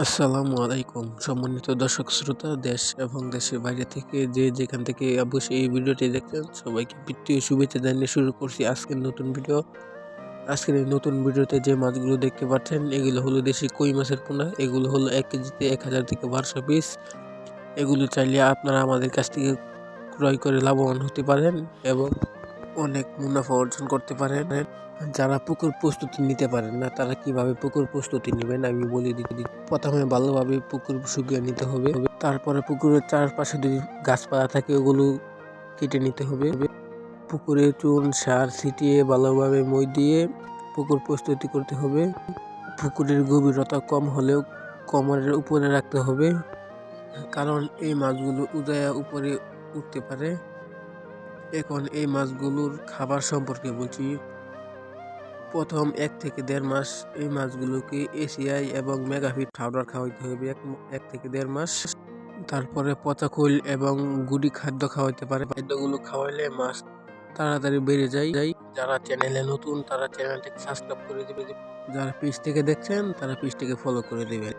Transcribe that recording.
আসসালামু আলাইকুম সম্মানিত দর্শক শ্রোতা, দেশ এবং দেশের বাইরে থেকে যে যেখান থেকে অবশ্যই এই ভিডিওটি দেখছেন সবাইকে প্রীতীয় শুভেচ্ছা জানিয়ে শুরু করছি আজকের নতুন ভিডিও। আজকের এই নতুন ভিডিওতে যে মাছগুলো দেখতে পাচ্ছেন এগুলো হলো দেশি কই মাছের পোনা। এগুলো হলো 1 কেজিতে 1000 থেকে 1200 পিস। এগুলো চাইলে আপনারা আমাদের কাছ থেকে ক্রয় করে লাভবান হতে পারেন এবং অনেক মুনাফা অর্জন করতে পারেন। যারা পুকুর প্রস্তুতি নিতে পারেন না তারা কিভাবে পুকুর প্রস্তুতি নেবেন আমি বলে দিচ্ছি। প্রথমে ভালোভাবে পুকুর শুকিয়ে নিতে হবে, তারপরে পুকুরের চারপাশে যদি গাছপালা থাকে ওগুলো কেটে নিতে হবে। পুকুরে চুন সার ছিটিয়ে ভালোভাবে মই দিয়ে পুকুর প্রস্তুতি করতে হবে। পুকুরের গভীরতা কম হলেও কোমরের উপরে রাখতে হবে, কারণ এই মাছগুলো উদয়া উপরে উঠতে পারে। এখন এই মাছগুলোর খাবার সম্পর্কে বলছি। প্রথম 1 থেকে 1.5 মাস এই মাছগুলোকে এসিআই এবং মেগাফিট পাউডার খাওয়াইতে হবে 1 থেকে 1.5 মাস। তারপরে পচা খোল এবং গুঁড়ি খাদ্য খাওয়াইতে পারে। খাদ্যগুলো খাওয়াইলে মাছ তাড়াতাড়ি বেড়ে যায়। যারা চ্যানেলে নতুন তারা চ্যানেলটিকে সাবস্ক্রাইব করে দিবে, যারা পেজ থেকে দেখছেন তারা পেজটিকে ফলো করে দিবেন।